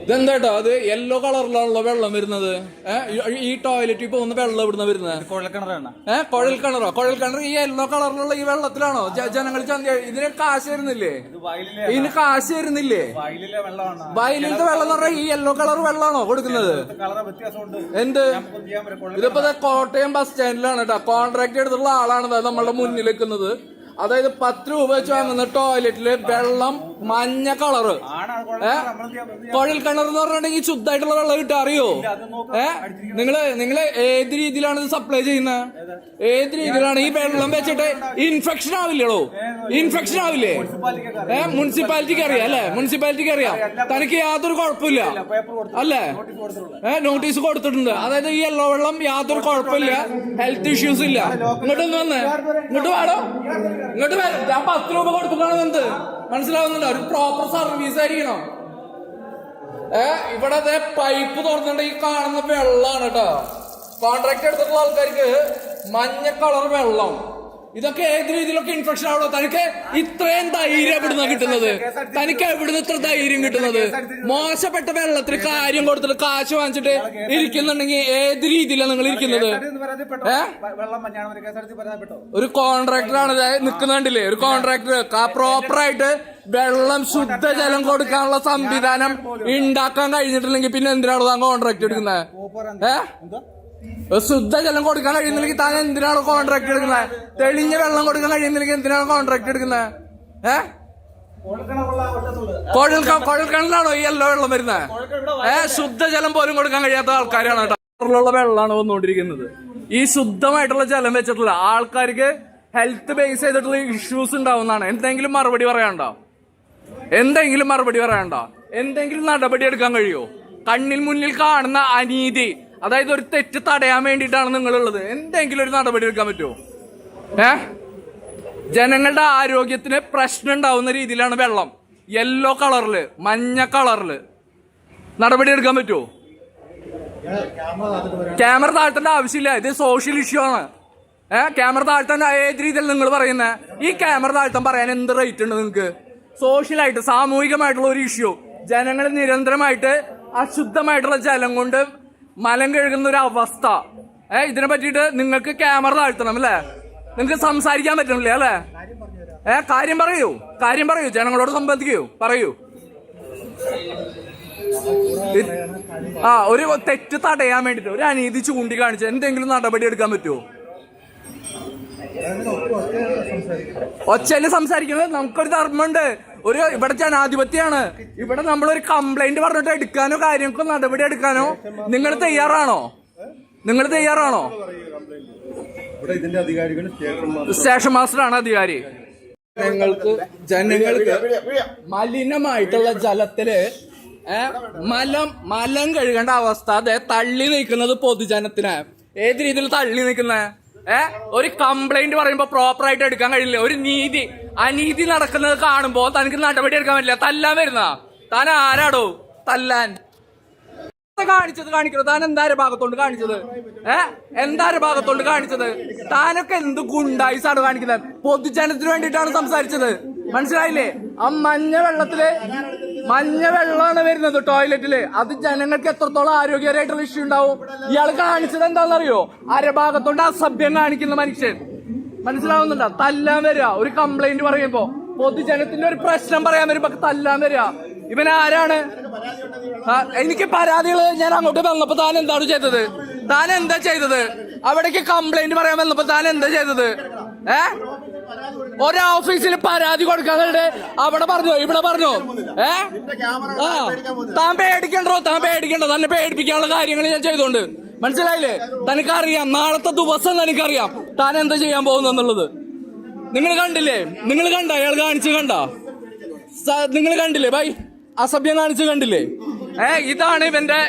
ഇതെന്താട്ടോ അത് യെല്ലോ കളറിലാണല്ലോ വെള്ളം വരുന്നത്. ഈ ടോയ്ലറ്റ് ഇപ്പൊ ഒന്ന് വെള്ളം ഇവിടുന്ന് വരുന്നത് കുഴൽക്കിണറാണ്. കുഴൽ കിണറോ? കുഴൽ കിണർ ഈ യെല്ലോ കളറിലുള്ള ഈ വെള്ളത്തിലാണോ ജനങ്ങൾ ഇതിന് കാശ് തരുന്നില്ലേ? ഇതിന് കാശ് തരുന്നില്ലേ? വയലിലത്തെ വെള്ളം എന്ന് പറഞ്ഞാൽ ഈ യെല്ലോ കളർ വെള്ളമാണോ കൊടുക്കുന്നത്? എന്ത് ഇതിപ്പോ കോട്ടയം ബസ് സ്റ്റാൻഡിലാണ് കേട്ടോ. കോൺട്രാക്ട് എടുത്തുള്ള ആളാണ് നമ്മളുടെ മുന്നിൽ നിൽക്കുന്നത്. അതായത് 10 രൂപ വെച്ച് വാങ്ങുന്ന ടോയ്ലറ്റില് വെള്ളം മഞ്ഞ കളറ്. കുഴൽ കിണർ എന്ന് പറഞ്ഞിട്ടുണ്ടെങ്കിൽ ശുദ്ധമായിട്ടുള്ള വെള്ളം കിട്ടാ അറിയോ? നിങ്ങള് ഏത് രീതിയിലാണ് ഇത് സപ്ലൈ ചെയ്യുന്നത്? ഏത് രീതിയിലാണ് ഈ വെള്ളം വെച്ചിട്ട് ഇൻഫെക്ഷൻ ആവില്ലടോ? ഇൻഫെക്ഷൻ ആവില്ലേ? മുനിസിപ്പാലിറ്റിക്ക് അറിയാം അല്ലെ? മുനിസിപ്പാലിറ്റിക്ക് അറിയാം. തനിക്ക് യാതൊരു കുഴപ്പമില്ല അല്ലേ? നോട്ടീസ് കൊടുത്തിട്ടുണ്ട്. അതായത് ഈ യെല്ലോ വെള്ളം യാതൊരു കുഴപ്പമില്ല, ഹെൽത്ത് ഇഷ്യൂസ് ഇല്ല. ഇങ്ങോട്ടൊന്ന് വന്നേ, ഇങ്ങോട്ട് വേണോ? ഇങ്ങോട്ട് ഞാൻ 10 രൂപ കൊടുത്തിട്ടാണ് എന്ത് മനസ്സിലാവുന്നുണ്ടോ? ഒരു പ്രോപ്പർ സർവീസ് ആയിരിക്കണം. ഇവിടെ പൈപ്പ് തുറന്നിട്ട് ഈ കാണുന്ന വെള്ളമാണ് കേട്ടോ. കോൺട്രാക്ട് എടുത്തിട്ടുള്ള ആൾക്കാർക്ക് മഞ്ഞ കളർ വെള്ളം. ഇതൊക്കെ ഏത് രീതിയിലൊക്കെ ഇൻഫെക്ഷൻ ആവണോ? തനിക്ക് ഇത്രയും ധൈര്യം എവിടുന്ന കിട്ടുന്നത്? തനിക്ക് എവിടുന്ന് ഇത്ര ധൈര്യം കിട്ടുന്നത്? മോശപ്പെട്ട വെള്ളത്തിന് കാര്യം കൊടുത്തിട്ട് കാശ് വാങ്ങിച്ചിട്ട് ഇരിക്കുന്നുണ്ടെങ്കിൽ ഏത് രീതിയിലാണ് നിങ്ങൾ ഇരിക്കുന്നത്? ഒരു കോൺട്രാക്ടറാണ് നിൽക്കുന്നുണ്ടില്ലേ? ഒരു കോൺട്രാക്ടർ പ്രോപ്പറായിട്ട് വെള്ളം ശുദ്ധജലം കൊടുക്കാനുള്ള സംവിധാനം ഉണ്ടാക്കാൻ കഴിഞ്ഞിട്ടില്ലെങ്കിൽ പിന്നെ എന്തിനാണ് താൻ കോൺട്രാക്ട് എടുക്കുന്നത്? ശുദ്ധജലം കൊടുക്കാൻ കഴിയുന്നില്ലെങ്കിൽ താൻ എന്തിനാണ് കോൺട്രാക്ട് എടുക്കുന്നത്? തെളിഞ്ഞ വെള്ളം കൊടുക്കാൻ കഴിയുന്നില്ലെങ്കിൽ എന്തിനാണ് കോൺട്രാക്ട് എടുക്കുന്നത്? കുഴൽക്കിണറിലാണോ ഈ യെല്ലോ വെള്ളം വരുന്നത്? ശുദ്ധജലം പോലും കൊടുക്കാൻ കഴിയാത്ത ആൾക്കാരാണ് കേട്ടോ. വെള്ളമാണ് വന്നുകൊണ്ടിരിക്കുന്നത്. ഈ ശുദ്ധമായിട്ടുള്ള ജലം വെച്ചിട്ടുള്ള ആൾക്കാർക്ക് ഹെൽത്ത് ബേസ് ചെയ്തിട്ടുള്ള ഇഷ്യൂസ് ഉണ്ടാവുന്നതാണ്. എന്തെങ്കിലും മറുപടി പറയാനുണ്ടോ? എന്തെങ്കിലും മറുപടി പറയാനുണ്ടോ? എന്തെങ്കിലും നടപടി എടുക്കാൻ കഴിയോ? കണ്ണിൽ മുന്നിൽ കാണുന്ന അനീതി, അതായത് ഒരു തെറ്റ് തടയാൻ വേണ്ടിയിട്ടാണ് നിങ്ങളുള്ളത്. എന്തെങ്കിലും ഒരു നടപടി എടുക്കാൻ പറ്റുമോ? ജനങ്ങളുടെ ആരോഗ്യത്തിന് പ്രശ്നം ഉണ്ടാവുന്ന രീതിയിലാണ് വെള്ളം യെല്ലോ കളറില് മഞ്ഞ കളറില്. നടപടി എടുക്കാൻ പറ്റുമോ? ക്യാമറ താഴ്ത്തേണ്ട ആവശ്യമില്ല. ഇത് സോഷ്യൽ ഇഷ്യൂ ആണ്. ക്യാമറ താഴ്ത്താൻ ഏത് രീതിയിൽ നിങ്ങൾ പറയുന്നത്? ഈ ക്യാമറ താഴ്ത്താൻ പറയാൻ എന്ത് റേറ്റ് ഉണ്ട് നിങ്ങൾക്ക്? സോഷ്യലായിട്ട് സാമൂഹികമായിട്ടുള്ള ഒരു ഇഷ്യൂ. ജനങ്ങൾ നിരന്തരമായിട്ട് അശുദ്ധമായിട്ടുള്ള ജലം കൊണ്ട് മലം കഴുകുന്ന ഒരു അവസ്ഥ. ഇതിനെ പറ്റിയിട്ട് നിങ്ങൾക്ക് ക്യാമറ താഴ്ത്തണം അല്ലേ? നിങ്ങൾക്ക് സംസാരിക്കാൻ പറ്റണില്ലേ അല്ലേ? കാര്യം പറയൂ, കാര്യം പറയൂ, ജനങ്ങളോട് സംബന്ധിക്കൂ, പറയൂ. ഒരു തെറ്റ് തടയാൻ വേണ്ടിട്ട് ഒരു അനീതി ചൂണ്ടിക്കാണിച്ച് എന്തെങ്കിലും നടപടി എടുക്കാൻ പറ്റുമോ? ഒച്ചയില് സംസാരിക്കുന്നത് നമുക്കൊരു ധർമ്മമുണ്ട്. ഇവിടെ ജനാധിപത്യമാണ്. ഇവിടെ നമ്മളൊരു കംപ്ലൈന്റ് പറഞ്ഞിട്ട് എടുക്കാനോ കാര്യങ്ങൾക്കോ നടപടി എടുക്കാനോ നിങ്ങൾ തയ്യാറാണോ? നിങ്ങൾ തയ്യാറാണോ? സ്റ്റേഷൻ മാസ്റ്ററാണ് അധികാരി. ജനങ്ങൾക്ക് മലിനമായിട്ടുള്ള ജലത്തില് മലം കഴുകേണ്ട അവസ്ഥ അതെ തള്ളി നീക്കുന്നത് പൊതുജനത്തിന്. ഏത് രീതിയിൽ തള്ളി നീക്കുന്നത്? ഒരു കംപ്ലൈന്റ് പറയുമ്പോ പ്രോപ്പർ ആയിട്ട് എടുക്കാൻ കഴിയില്ല. ഒരു അനീതി നടക്കുന്നത് കാണുമ്പോ തനിക്ക് നടപടി എടുക്കാൻ പറ്റില്ല. തല്ലാൻ വരുന്ന താൻ ആരാടോ തല്ലാൻ? കാണിക്കണോ? താൻ എന്താ ഭാഗത്തോണ്ട് കാണിച്ചത്? എന്താ ഭാഗത്തോണ്ട് കാണിച്ചത്? താനൊക്കെ എന്ത് ഗുണ്ടായിസാണ് കാണിക്കുന്നത്? പൊതുജനത്തിന് വേണ്ടിയിട്ടാണ് സംസാരിച്ചത്. മനസ്സിലായില്ലേ? ആ മഞ്ഞ വെള്ളമാണ് വരുന്നത് ടോയ്ലറ്റില്. അത് ജനങ്ങൾക്ക് എത്രത്തോളം ആരോഗ്യകരമായിട്ടുള്ള ഇഷ്യൂ ഉണ്ടാവും. ഇയാൾ കാണിച്ചത് എന്താണെന്നറിയോ? അരഭാഗത്തോണ്ട് അസഭ്യം കാണിക്കുന്ന മനുഷ്യൻ. മനസ്സിലാവുന്നുണ്ടോ? തല്ലാൻ വരിക. ഒരു കംപ്ലൈന്റ് പറയുമ്പോ പൊതുജനത്തിന്റെ ഒരു പ്രശ്നം പറയാൻ വരുമ്പോ തല്ലാൻ വരിക. ഇവൻ ആരാണ്? എനിക്ക് പരാതികള് ഞാൻ അങ്ങോട്ട് വന്നപ്പോ താൻ എന്താണ് ചെയ്തത്? താൻ എന്താ ചെയ്തത്? അവിടേക്ക് കംപ്ലൈന്റ് പറയാൻ വന്നപ്പോ താൻ എന്താ ചെയ്തത്? ഒരോഫീസിൽ പരാതി കൊടുക്കാതെ അവിടെ പറഞ്ഞോ ഇവിടെ പറഞ്ഞോ? താൻ പേടിക്കണ്ടോ? തന്നെ പേടിപ്പിക്കാനുള്ള കാര്യങ്ങൾ ഞാൻ ചെയ്തോണ്ട്. മനസ്സിലായില്ലേ? തനിക്കറിയാം നാളത്തെ ദിവസം തനിക്കറിയാം താൻ എന്താ ചെയ്യാൻ പോകുന്നുള്ളത്. നിങ്ങൾ കണ്ടില്ലേ? നിങ്ങൾ കണ്ട അയാൾ കാണിച്ചു കണ്ട? നിങ്ങൾ കണ്ടില്ലേ ബൈ? അസഭ്യം കാണിച്ചു കണ്ടില്ലേ? ഇതാണ്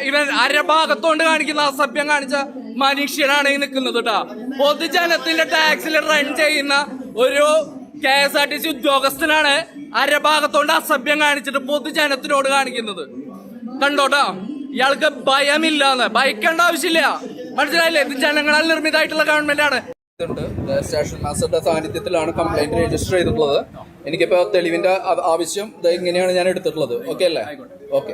ഇവൻ അരഭാഗത്തോണ്ട് കാണിക്കുന്ന അസഭ്യം കാണിച്ച മനുഷ്യനാണ് ഈ നിൽക്കുന്നത് കേട്ടാ. പൊതുജനത്തിന്റെ ടാക്സിൽ റൺ ചെയ്യുന്ന ഒരു KSRTC ഉദ്യോഗസ്ഥനാണ് അരഭാഗത്തോണ്ട് അസഭ്യം കാണിച്ചിട്ട് പൊതുജനത്തിനോട് കാണിക്കുന്നത്. കണ്ടോട്ടാ, ഇയാൾക്ക് ഭയമില്ലാന്ന്. ഭയക്കേണ്ട ആവശ്യമില്ല. മനസ്സിലായില്ലേ? ഇത് ജനങ്ങളാൽ നിർമ്മിതമായിട്ടുള്ള ഗവൺമെന്റ് ആണ്. സ്റ്റേഷൻ മാസ്റ്ററുടെ സാന്നിധ്യത്തിലാണ് കംപ്ലൈന്റ് രജിസ്റ്റർ ചെയ്തിട്ടുള്ളത്. എനിക്കിപ്പോ തെളിവിന്റെ ആവശ്യം ഇങ്ങനെയാണ് ഞാൻ എടുത്തിട്ടുള്ളത്. ഓക്കെ അല്ലേ? ഓക്കെ.